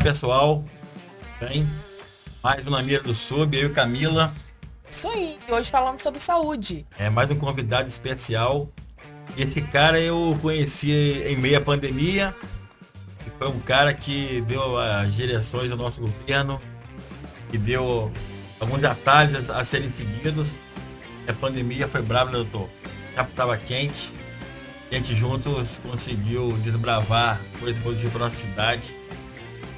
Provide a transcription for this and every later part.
pessoal, bem? Mais uma mira do Sub, eu e Camila. Isso aí, hoje falando sobre saúde. É mais um convidado especial. Esse cara eu conheci em meio à pandemia. E foi um cara que deu as direções do nosso governo, que deu alguns atalhos a serem seguidos. A pandemia foi brava, né, doutor? O tempo estava quente. A gente juntos conseguiu desbravar coisas positivas para nossa cidade.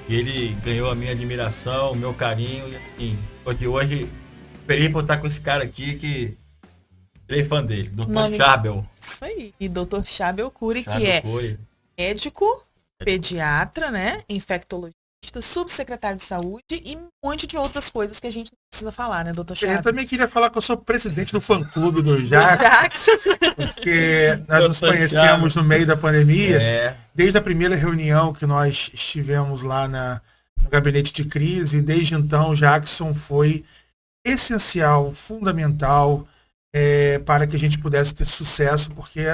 E ele ganhou a minha admiração, o meu carinho. E assim, porque hoje, feliz por estar com esse cara aqui que virei fã dele, Dr. Charbel. Isso aí. E Dr. Charbel Cury, que Charbel é Cury. médico, pediatra, né? Infectologista, subsecretário de saúde e um monte de outras coisas que a gente não precisa falar, né, Dr. Charbel? Eu também queria falar que eu sou presidente do fã-clube do Jackson, porque nós nos conhecemos no meio da pandemia, desde a primeira reunião que nós estivemos lá no gabinete de crise, e desde então o Jackson foi essencial, fundamental para que a gente pudesse ter sucesso, porque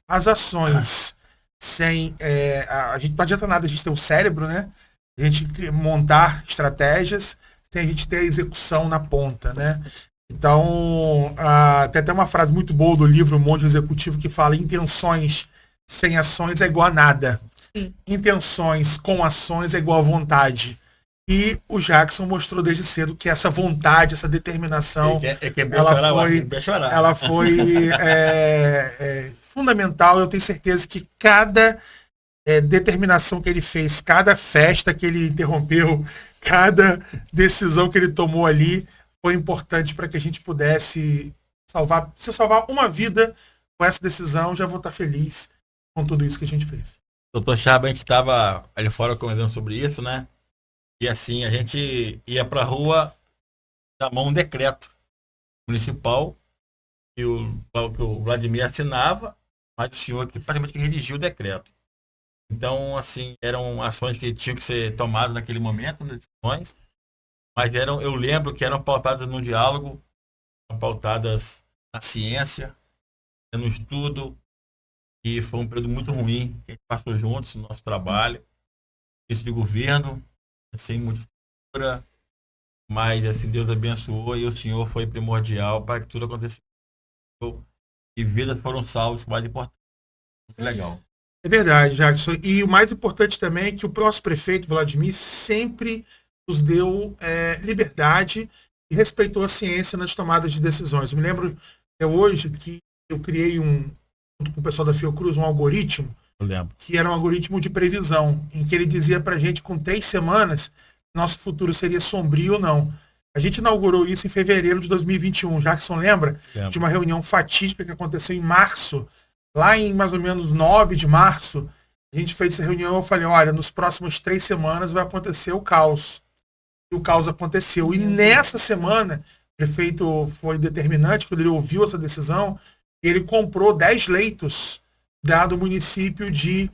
as ações sem... a gente não adianta nada a gente ter o cérebro, né? A gente montar estratégias, sem a gente ter a execução na ponta, né? Então, tem até uma frase muito boa do livro Monge Executivo que fala: intenções sem ações é igual a nada. Sim. Intenções com ações é igual a vontade. E o Jackson mostrou desde cedo que essa vontade, essa determinação, ela foi fundamental. Eu tenho certeza que cada determinação que ele fez, cada festa que ele interrompeu, cada decisão que ele tomou ali foi importante para que a gente pudesse salvar. Se eu salvar uma vida com essa decisão, já vou estar feliz com tudo isso que a gente fez. Doutor Charbel, a gente estava ali fora conversando sobre isso, né? E assim, a gente ia para a rua dar mão um decreto municipal que o Vladimir assinava, mas o senhor que praticamente redigiu o decreto. Então, assim, eram ações que tinham que ser tomadas naquele momento, decisões, mas eu lembro que eram pautadas no diálogo, eram pautadas na ciência, no estudo, e foi um período muito ruim que a gente passou juntos no nosso trabalho, isso de governo, sem muita estrutura, mas assim, Deus abençoou e o Senhor foi primordial para que tudo acontecesse. E vidas foram salvas, que é o mais importante. Muito legal. É verdade, Jackson. E o mais importante também é que o nosso prefeito, Vladimir, sempre nos deu liberdade e respeitou a ciência nas tomadas de decisões. Eu me lembro hoje que eu criei junto com o pessoal da Fiocruz, um algoritmo, que era um algoritmo de previsão, em que ele dizia pra gente com 3 semanas nosso futuro seria sombrio ou não. A gente inaugurou isso em fevereiro de 2021. Jackson lembra? De uma reunião fatídica que aconteceu em março. Lá em mais ou menos 9 de março, a gente fez essa reunião. Eu falei: olha, nos próximos 3 semanas vai acontecer o caos. E o caos aconteceu. E nessa semana, o prefeito foi determinante, quando ele ouviu essa decisão, ele comprou 10 leitos do município de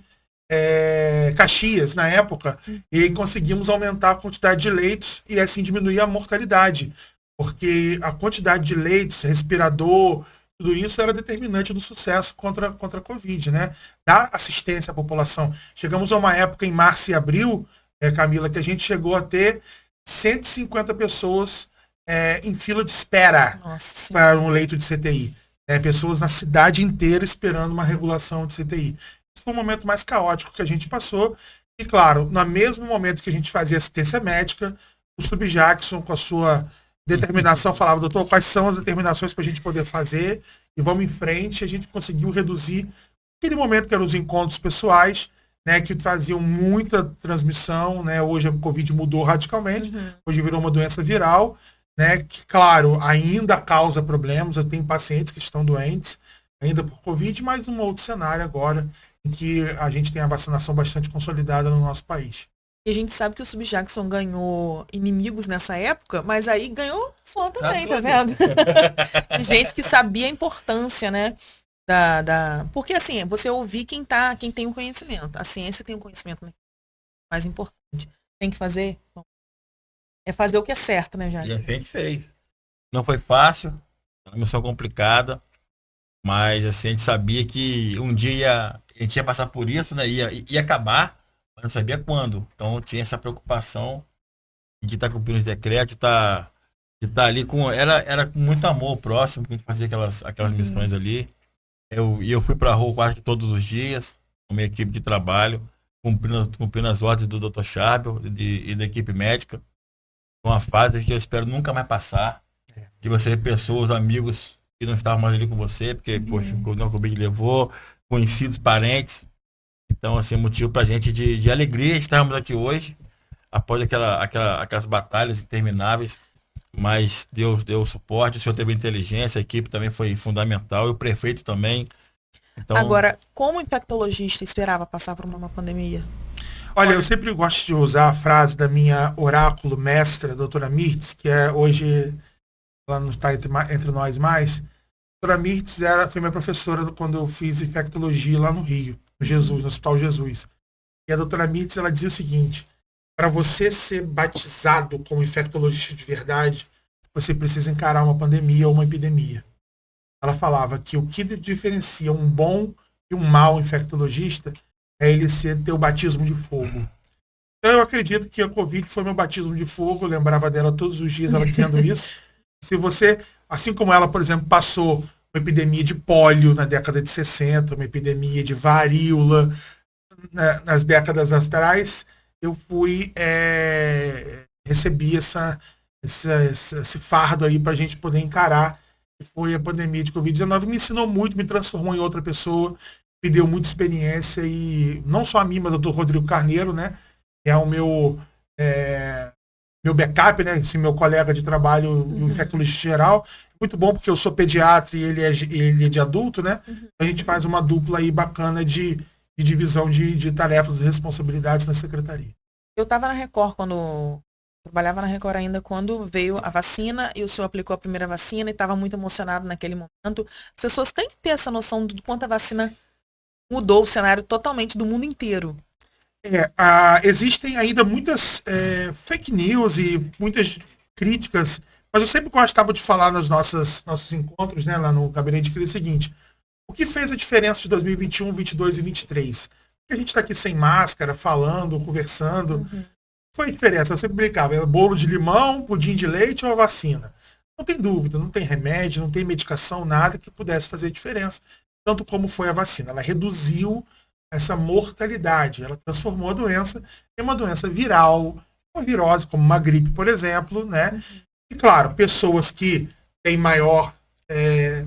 Caxias, na época, e aí conseguimos aumentar a quantidade de leitos e assim diminuir a mortalidade. Porque a quantidade de leitos, respirador, tudo isso era determinante do sucesso contra a Covid, né? Dar assistência à população. Chegamos a uma época em março e abril, Camila, que a gente chegou a ter 150 pessoas em fila de espera para um leito de CTI. Pessoas na cidade inteira esperando uma regulação de CTI. Esse foi o momento mais caótico que a gente passou. E, claro, no mesmo momento que a gente fazia assistência médica, o Sub-Jackson, com a sua determinação, falava: doutor, quais são as determinações para a gente poder fazer? E vamos em frente. A gente conseguiu reduzir aquele momento que eram os encontros pessoais, né, que faziam muita transmissão, né? Hoje a Covid mudou radicalmente. Hoje virou uma doença viral, né, que, claro, ainda causa problemas. Eu tenho pacientes que estão doentes ainda por Covid, mas um outro cenário agora em que a gente tem a vacinação bastante consolidada no nosso país. E a gente sabe que o Sub-Jackson ganhou inimigos nessa época, mas aí ganhou fã também, tá vendo? Gente que sabia a importância, né? Porque assim, você ouvir quem tem o conhecimento. A ciência tem o conhecimento mais importante. Tem que fazer? Bom, é fazer o que é certo, né, Jackson? E a gente fez. Não foi fácil, era uma missão complicada, mas assim, a gente sabia que um dia a gente ia passar por isso, né? Ia acabar mas não sabia quando. Então tinha essa preocupação de estar cumprindo os decretos, de estar ali com. Era com muito amor próximo, que a gente fazia aquelas missões ali. Eu fui para a rua quase todos os dias, com a minha equipe de trabalho, cumprindo as ordens do Dr. Charbel e da equipe médica. Uma fase que eu espero nunca mais passar. De você ver pessoas, amigos que não estavam mais ali com você, porque, poxa, o Covid levou, conhecidos, parentes. Então, assim, motivo pra gente de alegria estarmos aqui hoje, após aquelas batalhas intermináveis. Mas Deus deu suporte, o senhor teve inteligência, a equipe também foi fundamental, e o prefeito também. Então, Agora, como infectologista esperava passar por uma pandemia? Olha, eu sempre gosto de usar a frase da minha oráculo mestra, doutora Mirtz, que é hoje, ela não está entre nós mais. A doutora Mirtz foi minha professora quando eu fiz infectologia lá no Rio, no Hospital Jesus. E a doutora Mirtz, ela dizia o seguinte: para você ser batizado como infectologista de verdade, você precisa encarar uma pandemia ou uma epidemia. Ela falava que o que diferencia um bom e um mau infectologista é ele ter o batismo de fogo. Então eu acredito que a Covid foi meu batismo de fogo, eu lembrava dela todos os dias, ela dizendo isso. Se você, assim como ela, por exemplo, passou uma epidemia de pólio na década de 60, uma epidemia de varíola nas décadas atrás, eu recebi esse fardo aí para a gente poder encarar, que foi a pandemia de Covid-19. Me ensinou muito, me transformou em outra pessoa, me deu muita experiência, e não só a mim, mas o Dr. Rodrigo Carneiro, né? É o meu backup, né? Assim, meu colega de trabalho, o infectologista geral. Muito bom, porque eu sou pediatra e ele é de adulto, né? A gente faz uma dupla aí bacana de divisão de tarefas e responsabilidades na secretaria. Eu estava na Record trabalhava na Record ainda quando veio a vacina e o senhor aplicou a primeira vacina e estava muito emocionado naquele momento. As pessoas têm que ter essa noção do quanto a vacina mudou o cenário totalmente do mundo inteiro. Existem ainda muitas fake news e muitas críticas, mas eu sempre gostava de falar nos nossos encontros, né, lá no Gabinete de Crise, o seguinte: o que fez a diferença de 2021, 22 e 23? A gente está aqui sem máscara, falando, conversando. Foi a diferença, eu sempre brincava: bolo de limão, pudim de leite ou a vacina? Não tem dúvida, não tem remédio, não tem medicação, nada que pudesse fazer diferença, tanto como foi a vacina. Ela reduziu essa mortalidade, ela transformou a doença em uma doença viral, uma virose, como uma gripe, por exemplo, né? E claro, pessoas que têm maior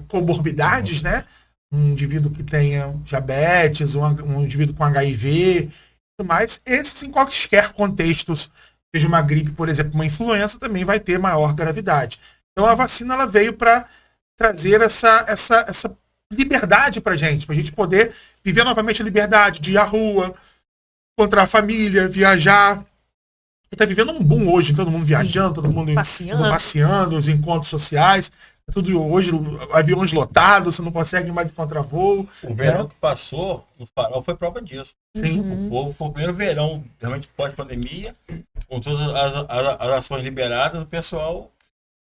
comorbidades, né? Um indivíduo que tenha diabetes, um indivíduo com HIV, tudo mais, esses em quaisquer contextos, seja uma gripe, por exemplo, uma influenza, também vai ter maior gravidade. Então a vacina ela veio para trazer essa liberdade para a gente poder viver novamente a liberdade de ir à rua, encontrar a família, viajar. Está vivendo um boom hoje, todo mundo viajando, todo mundo passeando, os encontros sociais, tudo hoje, aviões lotados, você não consegue mais encontrar voo. O verão que passou no Farol foi prova disso. Sim. O povo foi o primeiro verão, realmente pós-pandemia, com todas as ações liberadas, o pessoal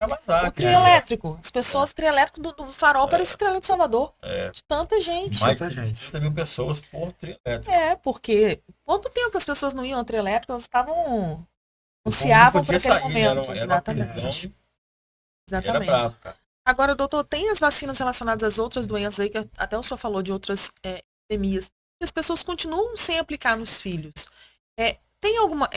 vai vazar. O trio elétrico. As pessoas, trio elétrico do Farol parece trio elétrico de Salvador. De tanta gente. Mais de 30 mil pessoas por trio elétrico. Porque quanto tempo as pessoas não iam ao trio elétrico, elas estavam ansiavam por aquele momento. Exatamente. Era bravo, cara. Agora, doutor, tem as vacinas relacionadas às outras doenças aí, que até o senhor falou de outras epidemias, que as pessoas continuam sem aplicar nos filhos. É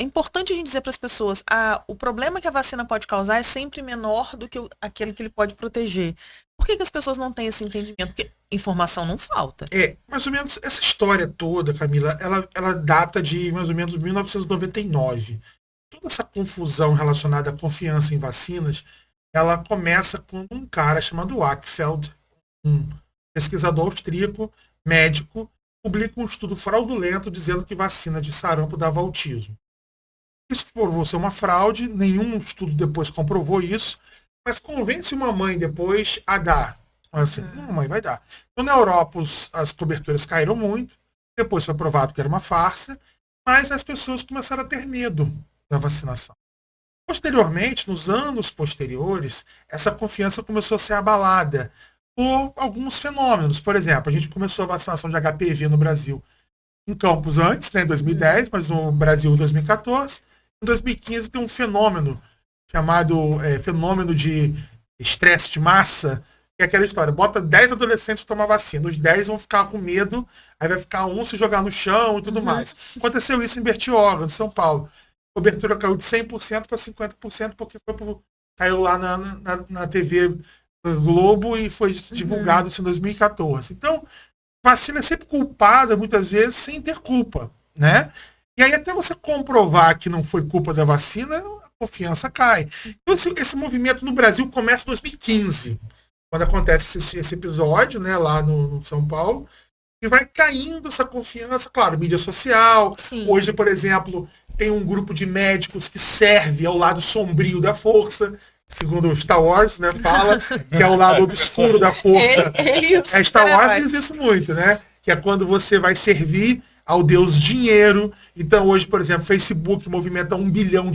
importante a gente dizer para as pessoas, o problema que a vacina pode causar é sempre menor do que aquele que ele pode proteger. Por que as pessoas não têm esse entendimento? Porque informação não falta. Mais ou menos, essa história toda, Camila, ela data de mais ou menos 1999. Toda essa confusão relacionada à confiança em vacinas, ela começa com um cara chamado Wackfeld, um pesquisador austríaco, médico, publica um estudo fraudulento dizendo que vacina de sarampo dava autismo. Isso provou ser uma fraude, nenhum estudo depois comprovou isso, mas convence uma mãe depois a dar. Assim, mãe vai dar. Então, na Europa, as coberturas caíram muito, depois foi provado que era uma farsa, mas as pessoas começaram a ter medo da vacinação. Posteriormente, nos anos posteriores, essa confiança começou a ser abalada por alguns fenômenos. Por exemplo, a gente começou a vacinação de HPV no Brasil em Campos antes, né, em 2010, mas no Brasil em 2014. Em 2015 tem um fenômeno chamado fenômeno de estresse de massa, que é aquela história, bota 10 adolescentes para tomar vacina, os 10 vão ficar com medo, aí vai ficar um se jogar no chão e tudo mais. Aconteceu isso em Bertioga, em São Paulo. A cobertura caiu de 100% para 50%, porque caiu lá na TV Globo e foi divulgado isso em 2014. Então, vacina é sempre culpada, muitas vezes, sem ter culpa, né? E aí, até você comprovar que não foi culpa da vacina, a confiança cai. Então, esse movimento no Brasil começa em 2015, quando acontece esse episódio, né, lá no São Paulo, e vai caindo essa confiança, claro, mídia social. Sim. Hoje, por exemplo, tem um grupo de médicos que serve ao lado sombrio da força, segundo Star Wars, né, fala, que é o lado obscuro da força. Star Wars diz isso muito, né? Que é quando você vai servir ao Deus dinheiro. Então hoje, por exemplo, Facebook movimenta $1 bilhão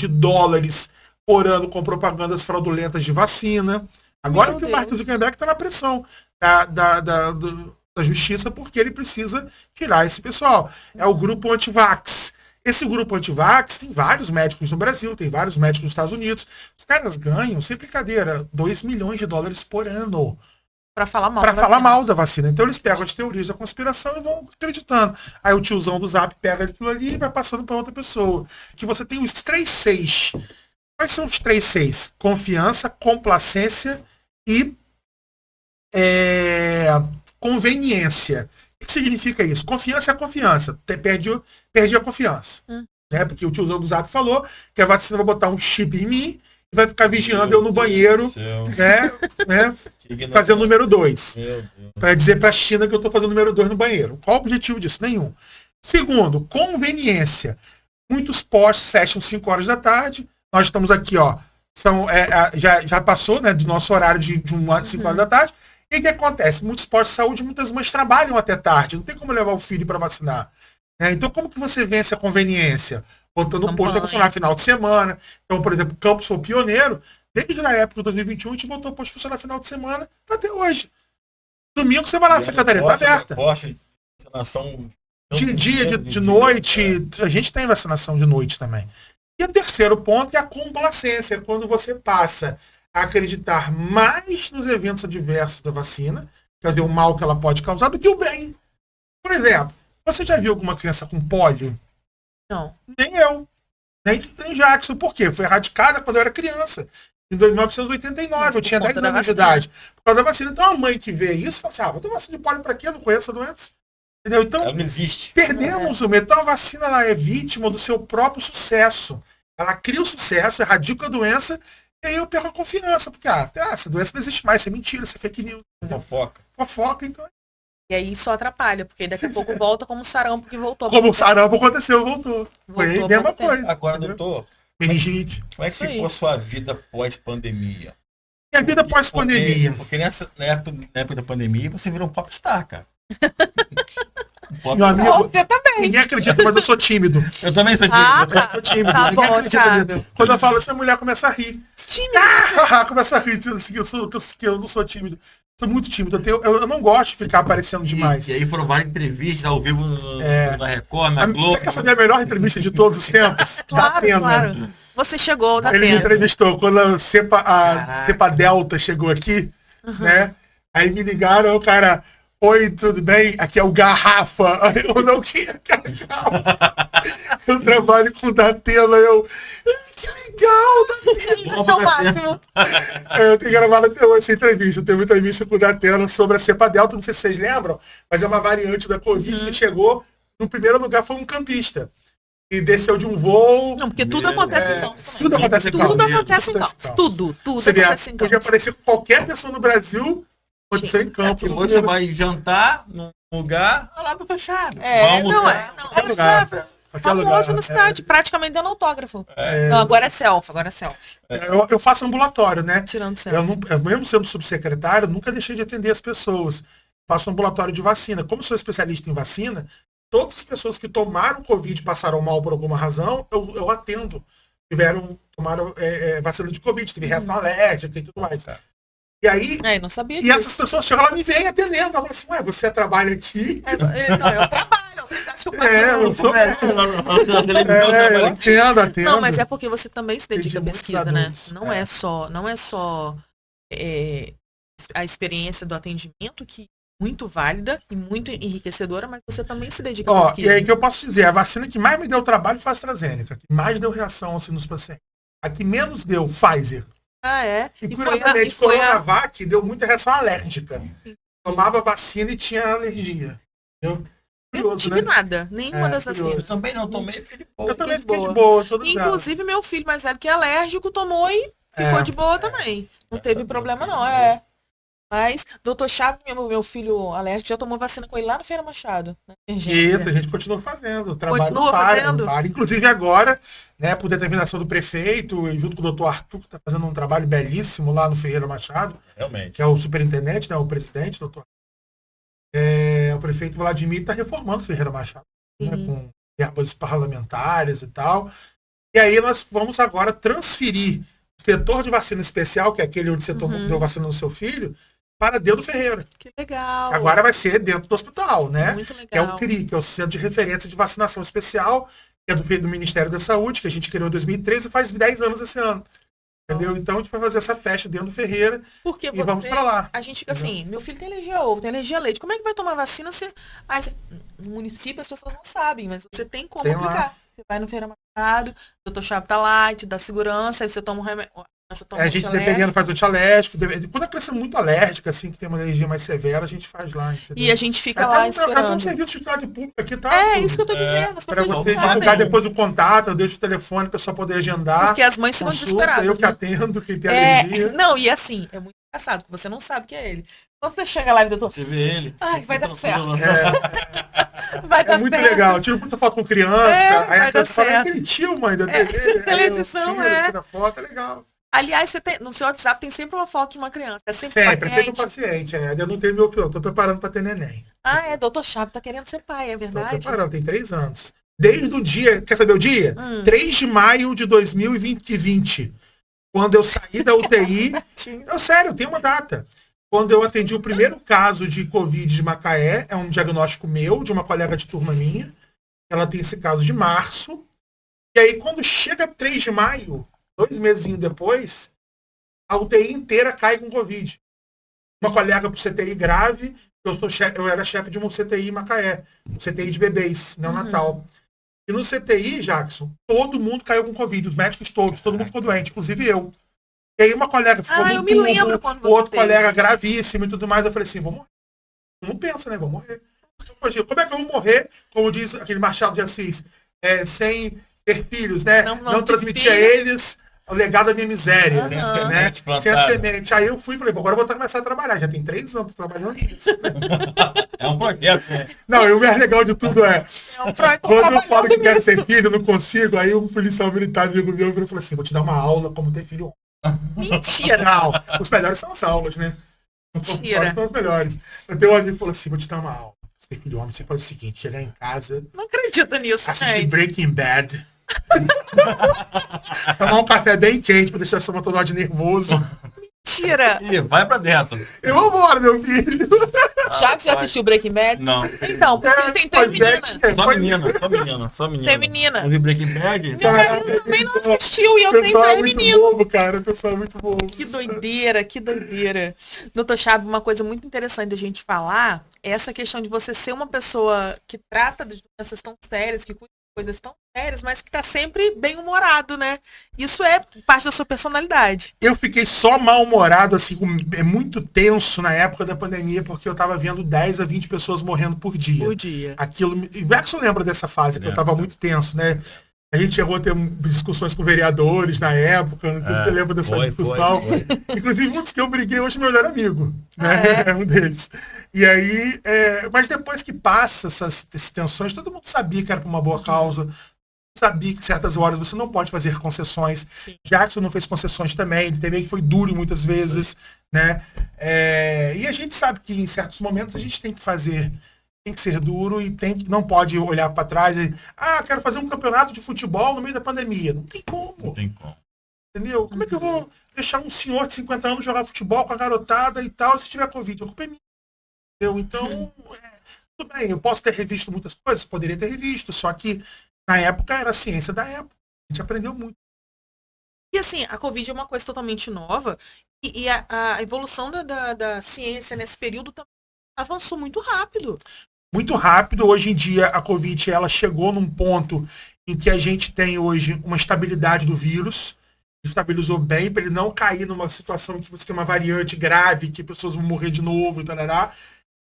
por ano com propagandas fraudulentas de vacina. Agora que o Mark Zuckerberg está na pressão da justiça, porque ele precisa tirar esse pessoal. É o grupo anti-vax. Esse grupo anti-vax tem vários médicos no Brasil, tem vários médicos nos Estados Unidos. Os caras ganham, sem brincadeira, $2 milhões por ano. Para falar mal da vacina. Então eles pegam as teorias da conspiração e vão acreditando. Aí o tiozão do Zap pega aquilo ali e vai passando para outra pessoa. Que você tem os 3 Cs. Quais são os 3 Cs? Confiança, complacência e conveniência. O que significa isso? Confiança é confiança. Perdi a confiança. Né? Porque o tiozão do Zap falou que a vacina vai botar um chip em mim e vai ficar vigiando eu no banheiro, né? Fazendo o número 2. Para dizer para a China que eu estou fazendo o número 2 no banheiro. Qual o objetivo disso? Nenhum. Segundo, conveniência. Muitos postos fecham 5 horas da tarde. Nós estamos aqui, ó. Já passou, né, do nosso horário de 5 horas da tarde. E o que acontece? Muitos postos de saúde, muitas mães trabalham até tarde. Não tem como levar o filho para vacinar. Né? Então, como que você vence a conveniência? Botando o posto para funcionar final de semana. Então, por exemplo, Campos foi pioneiro. Desde a época de 2021, a gente botou o posto para funcionar final de semana até hoje. Domingo você vai lá na secretaria, está aberta. Vacinação de dia, de noite. A gente tem vacinação de noite também. E o terceiro ponto é a complacência. Quando você passa a acreditar mais nos eventos adversos da vacina, quer dizer, o mal que ela pode causar, do que o bem. Por exemplo, você já viu alguma criança com pólio? Não. Nem eu. Nem Jackson. Por quê? Foi erradicada quando eu era criança. Em 1989, eu tinha 10 anos de idade. Por causa da vacina. Então a mãe que vê isso, fala assim, vou ter vacina de pólio pra quê? Eu não conheço a doença. Entendeu? Então, ela não existe. Perdemos o medo. Então a vacina ela é vítima do seu próprio sucesso. Ela cria o sucesso, erradica a doença, e aí eu perco a confiança. Porque essa doença não existe mais, isso é mentira, isso é fake news. Fofoca, então. E aí só atrapalha, porque daqui a pouco volta como o sarampo que voltou. Como o sarampo aconteceu, voltou. Foi a mesma coisa. Agora, doutor, meningite. Como é que ficou a sua vida pós-pandemia? Minha vida pós-pandemia. Porque na época da pandemia você virou um popstar, cara. Meu amigo, você também. Ninguém acredita, mas eu sou tímido. Eu também sou tímido. Eu sou tímido. Tá Ninguém bom, acredita. Quando eu falo isso, a mulher começa a rir. Tímido. Começa a rir, que eu não sou tímido. Sou muito tímido. Eu não gosto de ficar aparecendo demais. E aí foram várias entrevistas ao vivo na Record, na Globo. Você quer saber a melhor entrevista de todos os tempos? Claro. Você chegou na Ele me entrevistou quando a cepa Delta chegou aqui, né? Aí me ligaram, o cara... Oi, tudo bem? Aqui é o Garrafa. Eu não queria Garrafa. Eu trabalho com o Datena. Que legal, Datena. É o máximo. Eu tenho gravado até hoje essa entrevista. Eu tenho uma entrevista com o Datena sobre a cepa Delta. Não sei se vocês lembram, mas é uma variante da Covid que chegou. No primeiro lugar foi um campista. E desceu de um voo. Não, porque tudo acontece em Campos. Tudo acontece em Campos. Tudo acontece em Campos. Tudo acontece em Campos. Podia aparecer qualquer pessoa no Brasil. Pode ser em Campos. Se você vai jantar num lugar, lá tá fechado. Famoso na cidade, praticamente dando autógrafo. Não, agora é selfie. Eu faço ambulatório, né? Tirando selfie. Eu mesmo sendo subsecretário, nunca deixei de atender as pessoas. Faço ambulatório de vacina. Como sou especialista em vacina, todas as pessoas que tomaram Covid e passaram mal por alguma razão, eu atendo. Tomaram vacina de Covid, teve reação alérgica e tudo mais. E aí, não sabia disso. Essas pessoas chegam lá e me vêm atendendo. Ela fala assim, você trabalha aqui? Não, eu trabalho. Você tá seu eu sou É, eu entendo. Não, mas é porque você também se dedica à Entendi, pesquisa, muitos né? adultos. Não é só a experiência do atendimento, que é muito válida e muito enriquecedora, mas você também se dedica à Ó, pesquisa. e aí que eu posso dizer, a vacina que mais me deu trabalho foi a AstraZeneca, que mais deu reação assim, nos pacientes. A que menos deu, Pfizer. Ah, é? E E foi curiosamente, foi a... Coronavac deu muita reação alérgica. Tomava vacina e tinha alergia. Entendeu? Eu não Curioso, tive né? nada, nenhuma das curioso. Eu vacinas. também não tomei, fiquei de boa. Eu também fiquei fiquei de de boa, todos Inclusive, meu filho mais velho, que é alérgico, tomou e ficou de boa também. Não Graças teve a Deus, problema, que não. bom. Mas, doutor Chaves, meu filho alérgico, já tomou vacina com ele lá no Feira Machado. Na Isso, emergência. a gente continua fazendo. O trabalho Continua não para, fazendo? não para. Inclusive agora, né, por determinação do prefeito, e junto com o doutor Arthur, que está fazendo um trabalho belíssimo lá no Ferreira Machado, Realmente. que é o superintendente, né, o presidente, doutor. O prefeito Vladimir está reformando o Ferreira Machado, né, com verbas parlamentares e tal. E aí nós vamos agora transferir o setor de vacina especial, que é aquele onde você deu vacina no seu filho, para dentro do Ferreira. Que legal. Agora vai ser dentro do hospital, né? Muito legal. Que é o CRI, que é o Centro de Referência de Vacinação Especial, que é do Ministério da Saúde, que a gente criou em 2013 e faz 10 anos esse ano. Entendeu? Então a gente vai fazer essa festa dentro do Ferreira Porque e vamos para lá. A gente fica assim, meu filho tem alergia a ovo, tem alergia a leite. Como é que vai tomar vacina se... No município as pessoas não sabem, mas você tem como Tem lá. aplicar. Você vai no Feira Machado, o doutor Chave tá lá, te dá segurança, aí você toma um remédio. A gente, dependendo, faz antialérgico. Quando a criança é muito alérgica, assim, que tem uma alergia mais severa, a gente faz lá. Entendeu? E a gente fica Até lá um esperando. serviço de utilidade pública aqui, tá? É, isso que eu tô dizendo. As Para pessoas você não divulgar sabem. depois o contato, eu deixo o telefone para o pessoal poder agendar. Porque as mães ficam Consulta, desesperadas. eu que né? atendo, quem tem alergia. Não, e assim, é muito engraçado, porque você não sabe que é ele. Quando você chega lá e doutor, Você vê ele. ai, vai dar certo. É, Vai dar é muito certo. legal. Tiro muita foto com criança, É, aí vai a dar criança fala, é certo. aquele tio, mãe, da TV. Aí televisão, eu tiro, tiro a foto, é legal. Aliás, você tem, no seu WhatsApp tem sempre uma foto de uma criança. É sempre Sempre paciente. um paciente. Eu não tenho meu filho, eu tô preparando para ter neném. Ah, é, doutor Chave tá querendo ser pai, é Tô verdade? preparando, tem 3 anos. Desde o dia, quer saber o dia? 3 de maio de 2020. Quando eu saí da UTI, sério, tem uma data. Quando eu atendi o primeiro caso de Covid de Macaé, é um diagnóstico meu, de uma colega de turma minha. Ela tem esse caso de março. E aí, quando chega 3 de maio, 2 meses depois, a UTI inteira cai com Covid. Uma colega pro CTI grave, eu era chefe de um CTI em Macaé, um CTI de bebês, neonatal. E no CTI, Jackson, todo mundo caiu com Covid, os médicos todos, todo mundo ficou doente, inclusive eu. E aí uma colega ficou eu me lembro quando o você outro teve. colega gravíssimo e tudo mais. Eu falei assim, vou morrer. Não pensa, né? Vou morrer. Poxa, como é que eu vou morrer? Como diz aquele Machado de Assis, sem ter filhos, né? Não transmitir a eles o legado da minha miséria. Sem Né? semente Sem a plantada. semente. Aí eu fui e falei, agora eu vou começar a trabalhar. Já tem 3 anos trabalhando nisso. É um projeto, né? Não, e o mais legal de tudo é, quando eu trabalhando falo que quero nisso. ter filho, não consigo, aí um policial militar amigo meu falou assim, vou te dar uma aula como ter filho. Mentira. Não, os melhores são as aulas, né? Mentira. São os melhores. Eu tenho um amigo que falou assim, vou te dar uma aula. Você filho homem, você faz o seguinte, chegar em casa, Não acredito nisso, assistir gente. Breaking Bad, tomar um café bem quente pra deixar seu motor de nervoso. Mentira. E vai pra dentro. Eu vou embora, meu filho. Já que você assistiu Breaking Bad? Não. Então, por isso que ele tem três meninas. Só menina, só menina, só menina. Tem menina. Não vi Breaking Bad? Meu marido também não assistiu e eu tenho pessoal é 3 muito meninos. bobo, cara. O pessoal é muito bobo. Que doideira, que doideira. Doutor Chave, uma coisa muito interessante da gente falar é essa questão de você ser uma pessoa que trata de doenças tão sérias, que cuida de coisas tão sérias, mas que tá sempre bem-humorado, né? Isso é parte da sua personalidade. Eu fiquei só mal-humorado, assim, muito tenso na época da pandemia, porque eu tava vendo 10 a 20 pessoas morrendo por dia. Por dia. Aquilo. E o Jackson lembra dessa fase, que eu tava muito tenso, né? A gente chegou a ter discussões com vereadores na época, não sei se você lembra dessa discussão. Foi. Inclusive, muitos que eu briguei hoje, meu melhor amigo. Né? É um deles. E aí, mas depois que passa essas tensões, todo mundo sabia que era por uma boa causa, sabia que certas horas você não pode fazer concessões. Sim. Jackson não fez concessões também, ele também foi duro muitas vezes, né? E a gente sabe que em certos momentos a gente tem que fazer, tem que ser duro e não pode olhar para trás e, quero fazer um campeonato de futebol no meio da pandemia. Não tem como. Não tem como. Entendeu? Como é que eu vou deixar um senhor de 50 anos jogar futebol com a garotada e tal, se tiver Covid? A culpa é minha. Entendeu? Então, Tudo bem, eu posso ter revisto muitas coisas, poderia ter revisto, só que na época era a ciência da época. A gente aprendeu muito. E assim, a Covid é uma coisa totalmente nova e a evolução da ciência nesse período também avançou muito rápido. Muito rápido. Hoje em dia, a Covid ela chegou num ponto em que a gente tem hoje uma estabilidade do vírus. Estabilizou bem para ele não cair numa situação em que você tem uma variante grave, que pessoas vão morrer de novo e tal.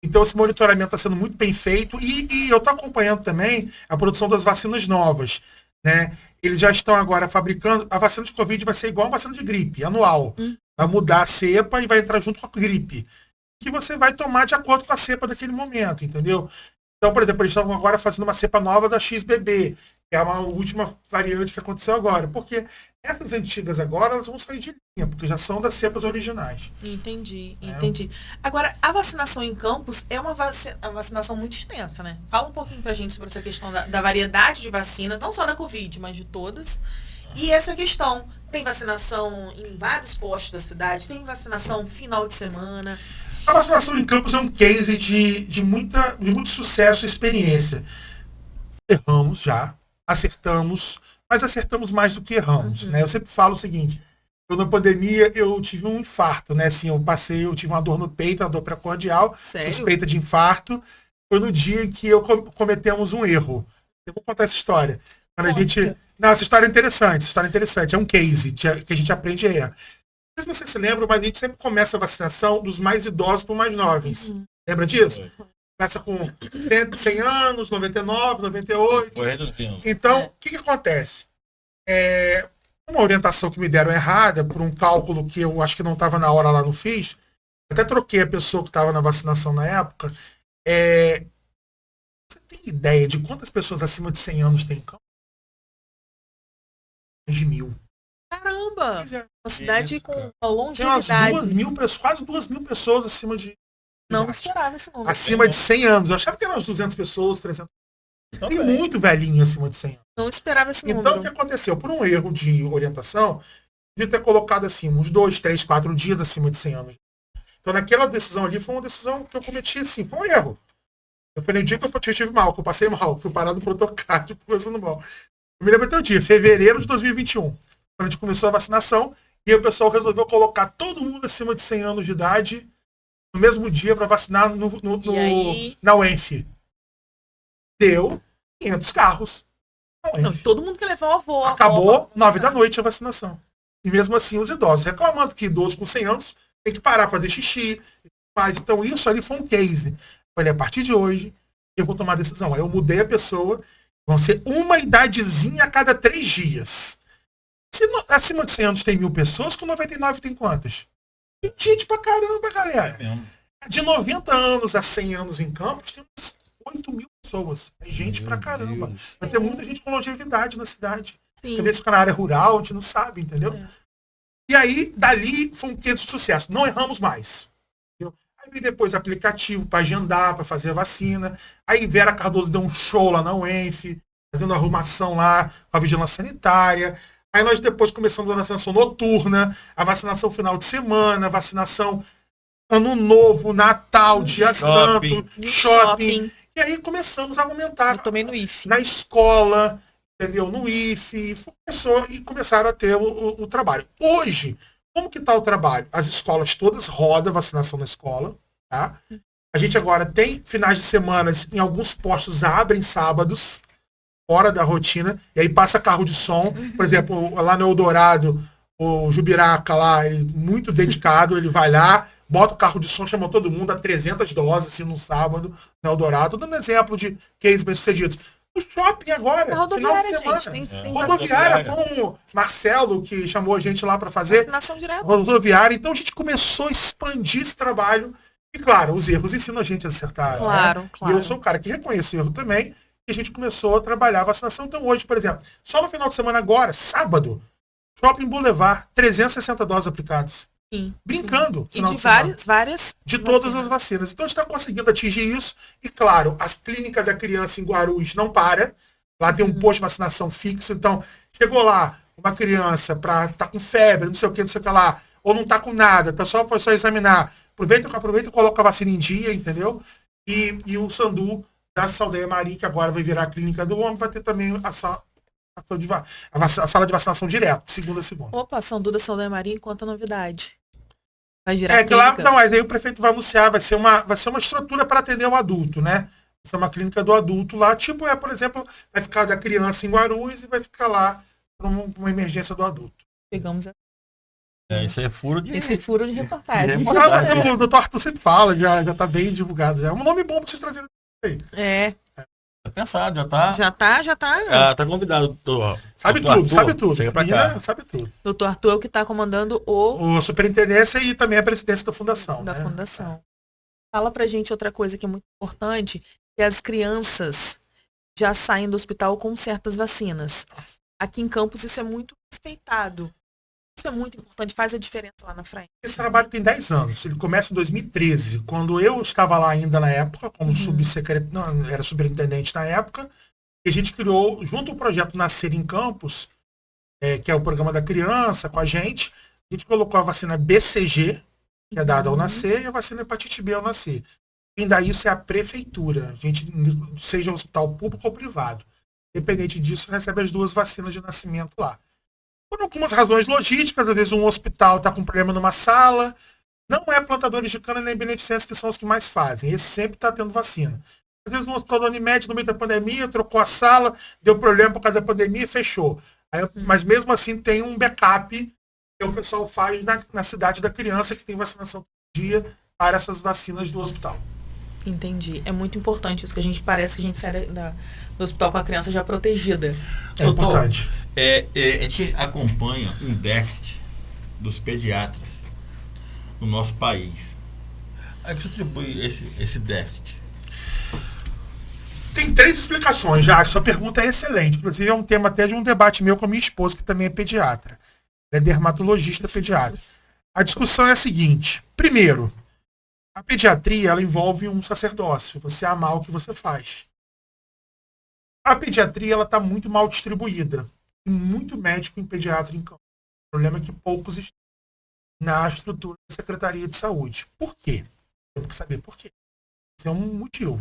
Então, esse monitoramento está sendo muito bem feito. E eu estou acompanhando também a produção das vacinas novas, né? Eles já estão agora fabricando. A vacina de Covid vai ser igual a vacina de gripe, anual. Vai mudar a cepa e vai entrar junto com a gripe. Que você vai tomar de acordo com a cepa daquele momento, entendeu? Então, por exemplo, eles estão agora fazendo uma cepa nova da XBB, que é a última variante que aconteceu agora. Porque essas antigas agora, elas vão sair de linha, porque já são das cepas originais. Entendi. Agora, a vacinação em campos é uma vacinação muito extensa, né? Fala um pouquinho pra gente sobre essa questão da variedade de vacinas, não só da Covid, mas de todas. E essa questão, tem vacinação em vários postos da cidade, tem vacinação final de semana. A vacinação em campos é um case de muito sucesso e experiência. Erramos já, acertamos, mas acertamos mais do que erramos, né? Eu sempre falo o seguinte, eu na pandemia eu tive um infarto, né? Assim, eu tive uma dor no peito, uma dor precordial, suspeita de infarto. Foi no dia que cometemos um erro. Eu vou contar essa história. Quando a gente... Não, essa história é interessante, é um case que a gente aprende a errar. Não sei se você se lembra, mas a gente sempre começa a vacinação dos mais idosos para os mais novos. Lembra disso? Começa com 100 anos, 99, 98. Foi reduzindo. Então, o que acontece? Uma orientação que me deram errada, por um cálculo que eu acho que não estava na hora lá, não fiz. Até troquei a pessoa que estava na vacinação na época. Você tem ideia de quantas pessoas acima de 100 anos tem em campo? De 1.000. Caramba! Uma cidade com uma Tem longevidade. umas 2.000 pessoas, quase 2.000 pessoas acima de Não idade. esperava esse número. Acima de 100 anos. Eu achava que eram umas 200 pessoas, 300. Tem muito velhinho acima de 100 anos. Não esperava esse número. Então, o que aconteceu? Por um erro de orientação, de ter colocado assim, uns 2, 3, 4 dias acima de 100 anos. Então, naquela decisão ali, foi uma decisão que eu cometi assim, foi um erro. Eu falei, o dia que eu tive mal, que eu passei mal, fui parado no protocárdio, começando mal. Eu me lembro até o dia, fevereiro de 2021. Quando a gente começou a vacinação, e aí o pessoal resolveu colocar todo mundo acima de 100 anos de idade no mesmo dia para vacinar na UENF. Deu 500 carros. Não, todo mundo que levou o avô. Acabou 9 da noite a vacinação. E mesmo assim os idosos reclamando que idoso com 100 anos tem que parar para fazer xixi. Mas então isso ali foi um case. Falei, a partir de hoje eu vou tomar a decisão. Aí eu mudei a pessoa. Vão ser uma idadezinha a cada 3 dias. Se acima de 100 anos tem 1.000 pessoas, com 99 tem quantas? Tem gente pra caramba, galera. De 90 anos a 100 anos em Campos, temos 8.000 pessoas. É gente pra caramba. Deus. Vai ter muita gente com longevidade na cidade. Sim. Às vezes fica na área rural, a gente não sabe, entendeu? E aí, dali, foi um case de sucesso. Não erramos mais. Entendeu? Aí depois aplicativo para agendar, para fazer a vacina. Aí Vera Cardoso deu um show lá na UENF, fazendo arrumação lá com a vigilância sanitária. Aí nós depois começamos a vacinação noturna, a vacinação final de semana, a vacinação Ano Novo, Natal, Dia Santo, shopping. E aí começamos a aumentar. Eu tomei no IFE. Na escola, entendeu? No IFE. Começaram a ter o trabalho. Hoje, como que está o trabalho? As escolas todas rodam vacinação na escola. Tá? A gente agora tem finais de semana, em alguns postos abrem sábados, fora da rotina, e aí passa carro de som. Por exemplo, lá no Eldorado, o Jubiraca lá, ele muito dedicado, ele vai lá, bota o carro de som, chama todo mundo a 300 doses, assim, no sábado, no Eldorado, dando exemplo de cases bem-sucedidos. O shopping agora, final de semana. Tem Rodoviária, com o Marcelo, que chamou a gente lá para fazer. vacinação direta. Rodoviária. Então a gente começou a expandir esse trabalho. E claro, os erros ensinam a gente a acertar. Claro, né? claro. E eu sou um cara que reconhece o erro também. E a gente começou a trabalhar a vacinação. Então hoje, por exemplo, só no final de semana agora, sábado, Shopping Boulevard, 360 doses aplicadas. Sim. Brincando. E de várias. De todas as vacinas. Então a gente está conseguindo atingir isso. E claro, as clínicas da criança em Guarulhos não param. Lá tem um posto de vacinação fixo. Então, chegou lá uma criança tá com febre, não sei o que lá, ou não tá com nada, foi só examinar. Aproveita e coloca a vacina em dia, entendeu? E o Sandu da Saldanha Marim, que agora vai virar a Clínica do Homem, vai ter também a sala de vacinação direto, segunda a segunda. Opa, São Duda, Saldanha Marim, conta novidade. Vai virar É que lá, clínica? não, mas aí o prefeito vai anunciar, vai ser uma estrutura para atender o adulto, né? Vai ser uma clínica do adulto lá, tipo, por exemplo, vai ficar da criança em Guarulhos e vai ficar lá para uma emergência do adulto. Pegamos Isso aí é furo de... esse furo de reportagem. O doutor Arthur sempre fala, já tá bem divulgado. Já. É um nome bom para vocês trazerem aí. É, Tá pensado, já tá... já tá. Tá convidado, doutor. Sabe Doutor tudo, Arthur, sabe tudo. Chega Essa pra menina cá. sabe tudo. Doutor Arthur é o que tá comandando O superintendência e também a presidência da fundação. da né? fundação. Fala pra gente outra coisa que é muito importante, que as crianças já saem do hospital com certas vacinas. Aqui em Campos isso é muito respeitado. Isso é muito importante, faz a diferença lá na frente. Esse trabalho tem 10 anos. Ele começa em 2013, quando eu estava lá ainda na época, como subsecretário, não, era superintendente na época, e a gente criou, junto ao projeto Nascer em Campos, que é o programa da criança, com a gente colocou a vacina BCG, que é dada ao nascer, e a vacina hepatite B ao nascer. Quem dá isso é a prefeitura, a gente, seja um hospital público ou privado. Independente disso, recebe as duas vacinas de nascimento lá. Por algumas razões logísticas, às vezes um hospital está com problema numa sala, não é plantadores de cana nem beneficentes que são os que mais fazem, esse sempre está tendo vacina. Às vezes um hospital da Unimed, no meio da pandemia, trocou a sala, deu problema por causa da pandemia e fechou. Mas mesmo assim tem um backup que o pessoal faz na cidade da criança, que tem vacinação todo dia para essas vacinas do hospital. Entendi. É muito importante isso, que a gente parece que a gente sai do hospital com a criança já protegida. É importante. A gente acompanha um déficit dos pediatras no nosso país. A que se atribui esse déficit? Tem 3 explicações, já. Sua pergunta é excelente. Inclusive, é um tema até de um debate meu com a minha esposa, que também é pediatra. Ela é dermatologista pediatra. A discussão é a seguinte. Primeiro, a pediatria ela envolve um sacerdócio. Você amar o que você faz. A pediatria ela está muito mal distribuída. Tem muito médico em pediatra em campo. O problema é que poucos estão na estrutura da Secretaria de Saúde. Por quê? Temos que saber por quê. Esse é um motivo.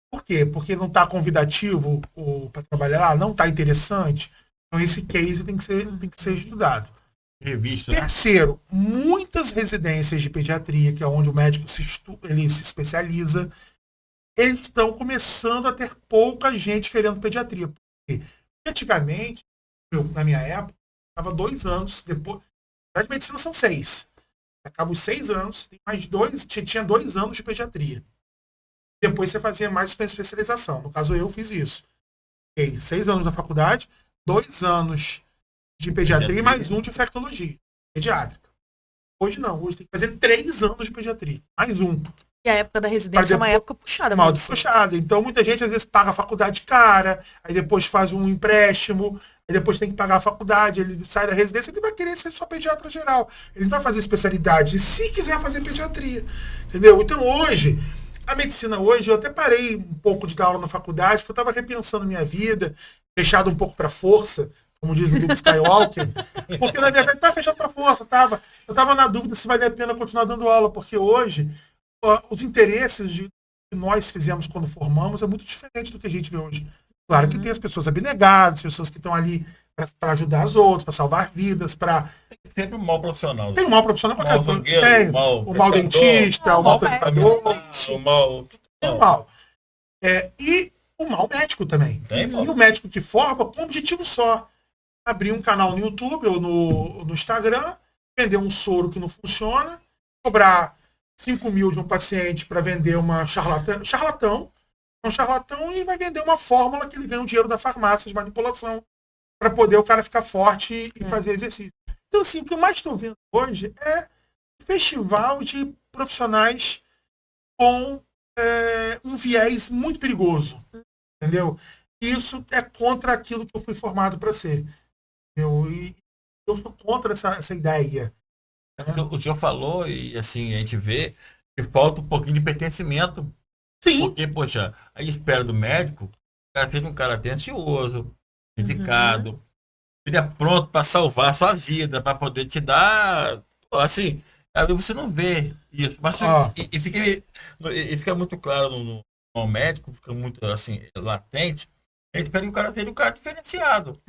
Por quê? Porque não está convidativo para trabalhar lá, não está interessante. Então esse case tem que ser estudado. Revista, né? Terceiro, muitas residências de pediatria, que é onde o médico ele se especializa, eles estão começando a ter pouca gente querendo pediatria. Porque antigamente, na minha época, estava 2 anos depois. Na medicina são 6. Acaba os 6 anos, tem mais 2, tinha 2 anos de pediatria. Depois você fazia mais especialização. No caso, eu fiz isso. Fiquei 6 anos na faculdade, 2 anos de pediatria e mais 1 de infectologia pediátrica. Hoje não, hoje tem que fazer 3 anos de pediatria, mais 1. E a época da residência é uma época puxada. Mal puxada. Então muita gente às vezes paga a faculdade cara, aí depois faz um empréstimo, aí depois tem que pagar a faculdade, ele sai da residência, ele vai querer ser só pediatra geral. Ele não vai fazer especialidade, se quiser fazer pediatria. Entendeu? Então hoje, a medicina hoje, eu até parei um pouco de dar aula na faculdade, porque eu estava repensando minha vida, fechado um pouco para força, como diz o Luke Skywalker, porque na verdade estava fechado para força, eu estava na dúvida se valia a pena continuar dando aula, porque hoje os interesses que nós fizemos quando formamos é muito diferente do que a gente vê hoje. Claro que tem as pessoas abnegadas, pessoas que estão ali para ajudar as outras, para salvar vidas, para... Tem sempre um mal profissional. Tem um mal profissional. Tem o mal dentista, o mal pescador. O mal. E o mal médico também. Tem, e o médico que forma com um objetivo só. Abrir um canal no YouTube ou no Instagram, vender um soro que não funciona, cobrar 5 mil de um paciente para vender uma charlatão, e vai vender uma fórmula que ele ganha o dinheiro da farmácia de manipulação para poder o cara ficar forte e fazer exercício. Então, assim, o que eu mais estou vendo hoje é um festival de profissionais com um viés muito perigoso. Entendeu? Isso é contra aquilo que eu fui formado para ser. E eu sou contra essa ideia. O senhor falou, e assim, a gente vê que falta um pouquinho de pertencimento. Sim. Porque, poxa, a espera do médico, o cara seja um cara atencioso, dedicado, ele é pronto para salvar a sua vida, para poder te dar, assim, você não vê isso. Mas, e fica muito claro no ao médico, fica muito assim, latente, eles esperam que o cara seja um cara diferenciado.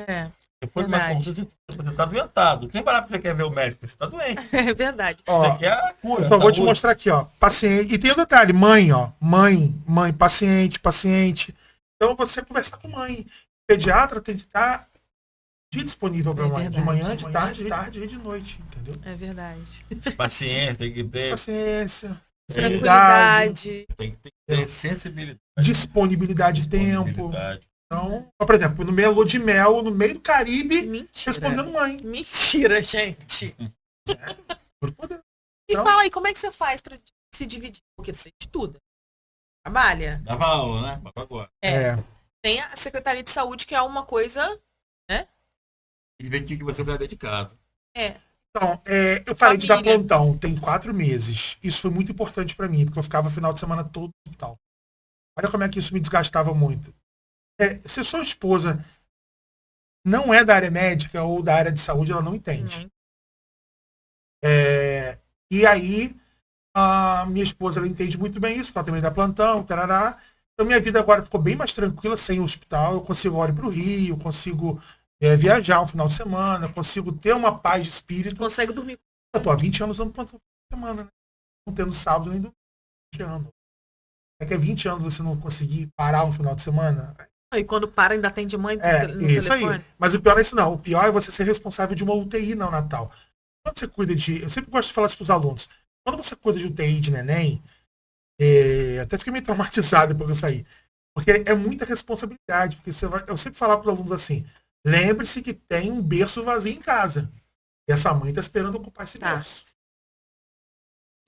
Você foi numa consulta, você tá doentado. Sem parar pra você quer ver o médico, você tá doente. É verdade. Ó, você quer a cura. eu só vou te mostrar aqui, ó. Paciente. E tem um detalhe, mãe, ó. Mãe, paciente. Então você conversar com mãe. O pediatra tem que estar disponível para mãe. De manhã, de tarde e de noite, entendeu? É verdade. Paciência, tem que ter. Paciência. Tranquilidade. Tem que ter sensibilidade. Disponibilidade de tempo. Então, por exemplo, no meio lua de mel, no meio do Caribe, Mentira. respondendo mãe. Mentira, gente. Por poder. E Então- fala aí, como é que você faz pra se dividir? Porque você estuda, trabalha. Dava aula, né? Agora. Tem a Secretaria de Saúde, que é uma coisa, né? Divertir que você vai dedicado. Então, eu parei de dar Família. plantão, tem 4 meses. Isso foi muito importante para mim, porque eu ficava o final de semana todo no hospital. Olha como é que isso me desgastava muito. Se a sua esposa não é da área médica ou da área de saúde, ela não entende. E aí, a minha esposa, ela entende muito bem isso, ela também dá plantão, tarará. Então, minha vida agora ficou bem mais tranquila sem o hospital. Eu consigo ir para o Rio, eu consigo viajar um final de semana, eu consigo ter uma paz de espírito. Consegue dormir. Eu tô há 20 anos dando plantão por semana, né? Não tendo sábado nem domingo. 20 anos. É que é 20 anos você não conseguir parar um final de semana? E quando para, ainda atende mãe no Isso telefone. aí. Mas o pior não é isso, não. O pior é você ser responsável de uma UTI no Natal. Quando você cuida de... Eu sempre gosto de falar isso pros alunos. Quando você cuida de UTI de neném, até fiquei meio traumatizado depois que eu saí. Porque é muita responsabilidade. Porque eu sempre falava pros alunos assim, lembre-se que tem um berço vazio em casa. E essa mãe tá esperando ocupar esse berço.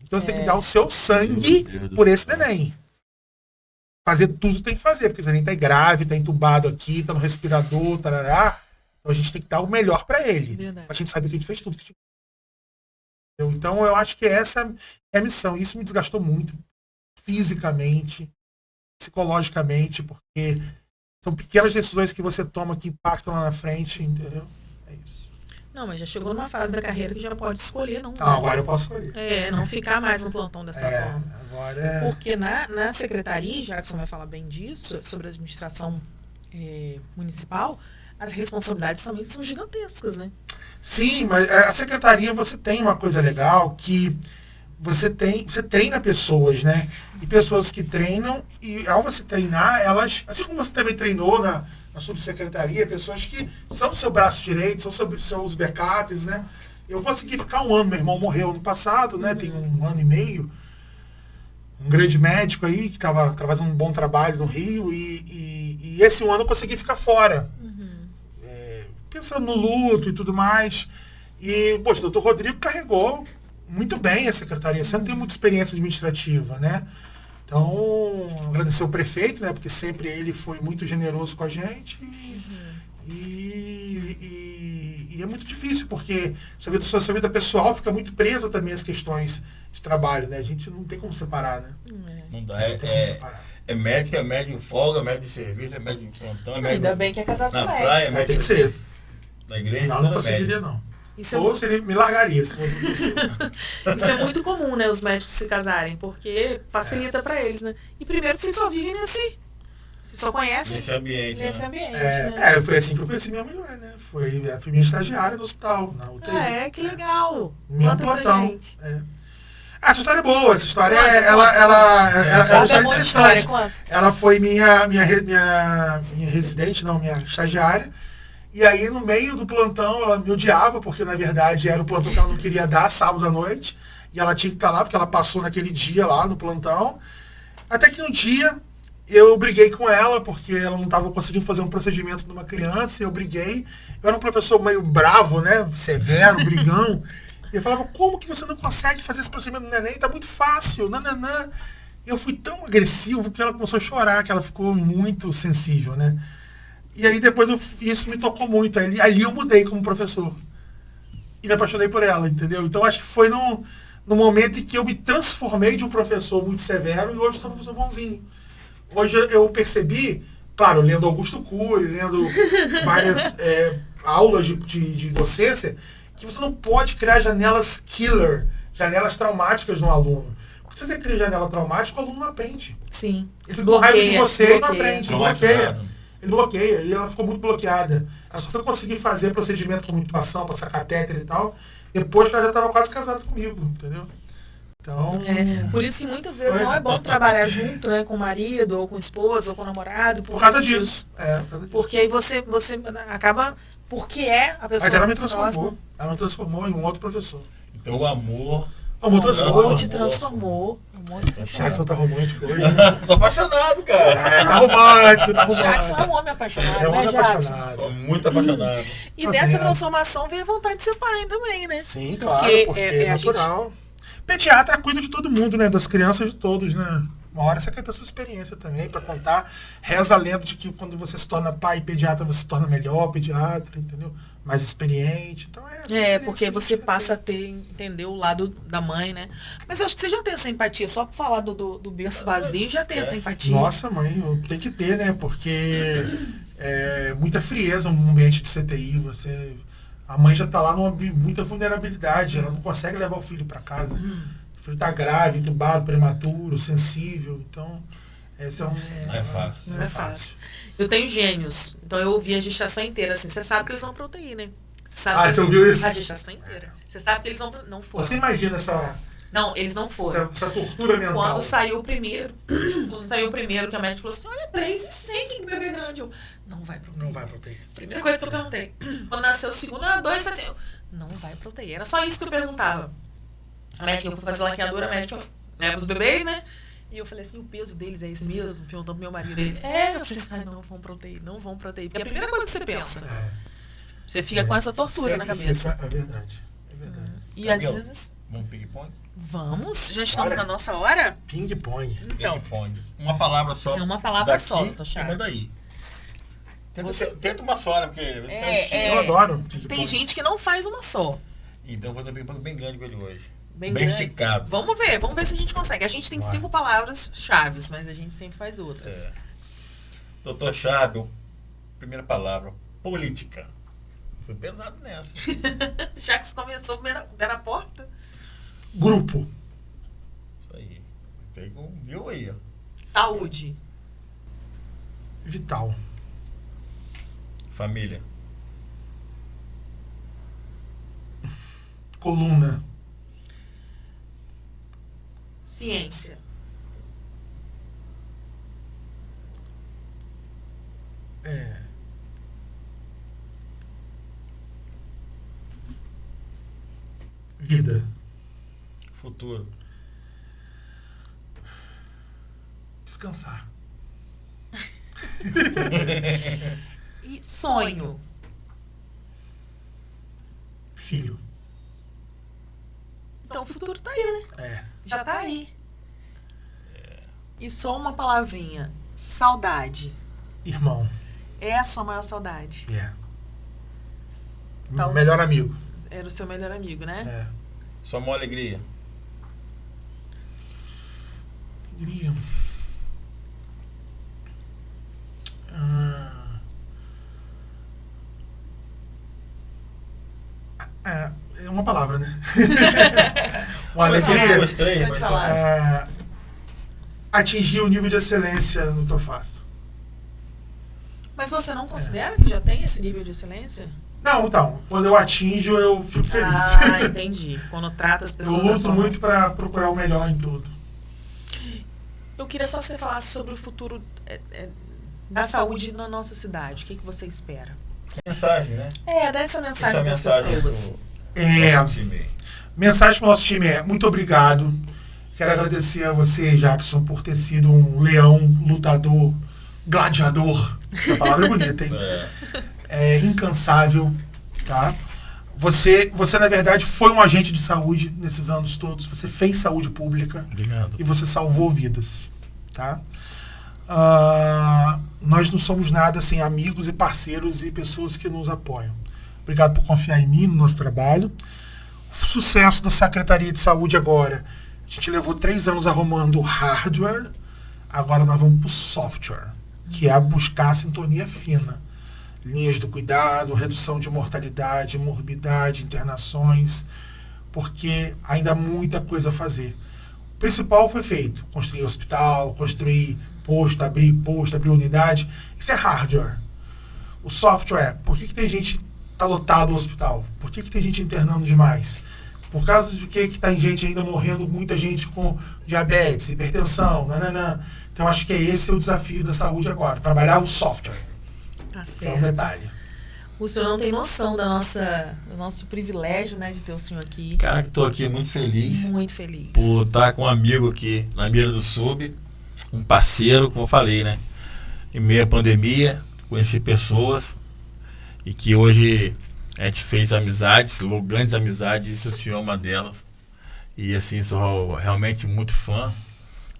Então você tem que dar o seu sangue por esse neném. Fazer tudo que tem que fazer, porque esse neném tá grave, tá entubado aqui, tá no respirador, tarará. Então a gente tem que dar o melhor para ele. Verdade. A gente sabe que a gente fez tudo que tinha. Então eu acho que essa é a missão. Isso me desgastou muito, fisicamente, psicologicamente, porque são pequenas decisões que você toma que impactam lá na frente, entendeu? É isso. Não, mas já chegou numa fase da carreira que já pode escolher, não. Então, agora eu posso escolher. Não ficar mais no plantão dessa forma. Agora Porque na secretaria, Jackson vai falar bem disso, sobre a administração municipal, as responsabilidades também são gigantescas, né? Sim, mas a secretaria você tem uma coisa legal que você treina pessoas, né? E pessoas que treinam, e ao você treinar, elas, assim como você também treinou na subsecretaria, pessoas que são seu braço direito, são seus backups, né? Eu consegui ficar 1 ano, meu irmão morreu ano passado, né? Tem 1 ano e meio. Um grande médico aí, que estava fazendo um bom trabalho no Rio, e esse 1 ano eu consegui ficar fora. Pensando no luto e tudo mais. E, poxa, o doutor Rodrigo carregou muito bem a secretaria. Você não tem muita experiência administrativa, né? Então, agradecer o prefeito, né? Porque sempre ele foi muito generoso com a gente. E é muito difícil, porque sua vida pessoal fica muito presa também às questões de trabalho, né? A gente não tem como separar, né? Não dá. Não tem como separar. É médico em folga, é médico de serviço, é médico de plantão, é médico Ainda bem que é casado na com ele. praia, é Tem que médico ser. na igreja. Não, tudo não é conseguiria, médico. não. Isso é Ou seria, me largaria se fosse isso. Isso é muito comum, né? Os médicos se casarem, porque facilita pra eles, né? E primeiro, vocês só vivem você só conhecem Nesse ambiente, nesse né? ambiente, né? Foi assim que eu conheci minha mulher, né? Foi minha estagiária no hospital, na UTI. Que legal. Minha Conta pra plantão. gente. Essa história é boa, essa história Conta, é uma Conta história um monte de história, interessante. conta. Ela foi minha residente, não, minha estagiária. E aí, no meio do plantão, ela me odiava, porque, na verdade, era o plantão que ela não queria dar, sábado à noite. E ela tinha que estar lá, porque ela passou naquele dia lá no plantão. Até que um dia, eu briguei com ela, porque ela não estava conseguindo fazer um procedimento numa criança, e eu briguei. Eu era um professor meio bravo, né? Severo, brigão. E eu falava, como que você não consegue fazer esse procedimento no neném? Tá muito fácil, nananã. E eu fui tão agressivo que ela começou a chorar, que ela ficou muito sensível, né? E aí depois isso me tocou muito. Ali eu mudei como professor. E me apaixonei por ela, entendeu? Então acho que foi no momento em que eu me transformei de um professor muito severo e hoje sou um professor bonzinho. Hoje eu percebi, claro, lendo Augusto Cury, lendo várias aulas de docência, que você não pode criar janelas killer, janelas traumáticas no aluno. Se você cria janela traumática, o aluno não aprende. Sim. Ele fica com raiva de você e não bloqueia. aprende. Ele bloqueia. Ele bloqueia. E ela ficou muito bloqueada. Ela só foi conseguir fazer procedimento com intubação, passar catéter e tal, depois que ela já estava quase casada comigo, entendeu? Então... Por isso que muitas vezes não é bom trabalhar junto, né, com o marido, ou com a esposa, ou com o namorado. Por causa disso. Porque aí você acaba... Porque a pessoa... Mas ela me transformou. Ela me transformou em um outro professor. Então o amor... O amor transformou. te transformou. Jackson tá romântico hoje. Tô apaixonado, cara. Tá romântico, tá romântico. Jackson é um homem apaixonado, É um né, homem Jackson? apaixonado. Sou muito apaixonado. E Tá dessa vendo? transformação veio a vontade de ser pai também, né? Sim, claro, porque a é natural. Pediatra cuida de todo mundo, né? Das crianças de todos, né? Uma hora você quer ter sua experiência também pra contar. Reza a lenda de que quando você se torna pai pediatra, você se torna melhor pediatra, entendeu? Mais experiente. Então essa experiência Porque que a você gente quer passa ter. a entender o lado da mãe, né? Mas eu acho que você já tem essa empatia. Só por falar do berço vazio, já tem essa empatia. Nossa, mãe, tem que ter, né? Porque é muita frieza no ambiente de CTI. A mãe já tá lá numa muita vulnerabilidade. Ela não consegue levar o filho para casa. O filho tá grave, entubado, prematuro, sensível. Então, esse é um... Não é fácil. Não é fácil. Eu tenho gêmeos, então eu ouvi a gestação inteira, assim. Você sabe que eles vão pra UTI, né? Você ouviu isso? A gestação inteira. Você sabe que eles vão pra... Não foram. Você imagina essa Não, eles não foram. tortura mental? Quando saiu o primeiro, que a médica falou assim, olha, 3,100, que bebê grande. Eu, não vai pra UTI. Não vai pra UTI. Primeira coisa que eu perguntei. Quando nasceu o segundo, 2,700. Eu, não vai pra UTI. Era só isso que eu perguntava. A médica, eu fui fazer laqueadura, a médica leva os bebês, né? E eu falei assim, o peso deles é esse mesmo? Perguntando pro meu marido. Ele, eu falei assim, não vão pra UTI, não vão pra UTI. Porque é a primeira coisa que você pensa. Você fica com essa tortura na cabeça. É verdade. E às vezes... Vamos ping-pong? Vamos? Já estamos Bora. na nossa hora? Ping-pong. Então, Ping-pong. Uma palavra só. É uma palavra daqui, só, tô chato. uma daí. Tenta uma só, né? Porque Eu adoro. tem gente que não faz uma só. Então eu vou dar um ping-pong bem grande com ele hoje. Bem Bem grande. esticado. Vamos ver se a gente consegue. A gente tem 5 palavras chaves, mas a gente sempre faz outras. Doutor Chábio, primeira palavra, política. Foi pesado nessa. Já que você começou o pé na porta. Grupo. Isso aí. Pegou, viu aí, ó. Saúde. Vital. Família. Coluna. Ciência. Vida. Futuro. Descansar. E sonho. Filho. Então o futuro tá aí, né? Já tá aí. E só uma palavrinha. Saudade. Irmão. É a sua maior saudade. Então- Melhor amigo. Era o seu melhor amigo, né? Só uma alegria. Alegria. É uma palavra, né? Uma alegria. Duas, três, Pode mas falar. Atingir o nível de excelência no que eu faço. Mas você não considera que já tem esse nível de excelência? Não, então, quando eu atinjo, eu fico feliz. Ah, entendi. Quando trata as Eu pessoas... luto da forma- muito para procurar o melhor em tudo. Eu queria só que você falasse sobre o futuro da saúde na nossa cidade. O que você espera? mensagem, né? Dá essa mensagem Essa para as mensagem pessoas. pro nosso time. Mensagem para o nosso time é: muito obrigado. Quero agradecer a você, Jackson, por ter sido um leão, lutador, gladiador. Essa palavra é bonita, hein? Incansável, tá? Você, na verdade, foi um agente de saúde nesses anos todos. Você fez saúde pública. Obrigado. E você salvou vidas, tá? Nós não somos nada sem amigos e parceiros e pessoas que nos apoiam. Obrigado por confiar em mim, no nosso trabalho. O sucesso da Secretaria de Saúde agora. A gente levou 3 anos arrumando o hardware, agora nós vamos para o software, que é buscar a sintonia fina. Linhas do cuidado, redução de mortalidade, morbidade, internações, porque ainda há muita coisa a fazer. principal foi feito. Construir hospital, construir posto, abrir unidade. Isso é hardware. O software, por que tem gente tá lotado no hospital? Por que tem gente internando demais? Por causa de que tem gente ainda morrendo, muita gente com diabetes, hipertensão, nananã. Então acho que esse é o desafio da saúde agora, trabalhar o software. Tá Esse é um certo. detalhe. O senhor não tem noção do nosso privilégio, né, de ter o senhor aqui. Cara, que tô aqui muito feliz Muito feliz. por estar com um amigo aqui na mira do Sub, um parceiro, como eu falei, né? Em meio à pandemia, conheci pessoas e que hoje a gente fez amizades, grandes amizades, e o senhor é uma delas. E assim, sou realmente muito fã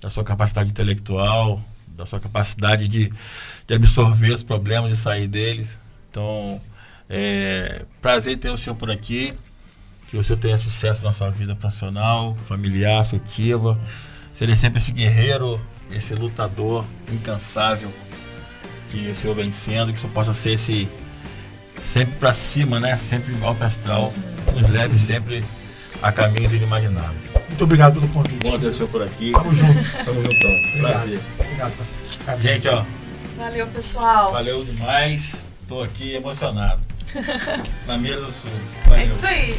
da sua capacidade intelectual, da sua capacidade de absorver os problemas e sair deles. Então, prazer ter o senhor por aqui, que o senhor tenha sucesso na sua vida profissional, familiar, afetiva. Seria sempre esse guerreiro, esse lutador incansável que o senhor vem sendo, que o senhor possa ser esse sempre pra cima, né? Sempre alto astral, nos leve sempre a caminhos inimagináveis. Muito obrigado pelo convite. Bom ter o senhor por aqui. Tamo juntos. Tamo juntão. Prazer. Obrigado. Gente, ó, Valeu, pessoal. valeu demais. Tô aqui emocionado. Na mira do Sul. É Valeu. isso aí.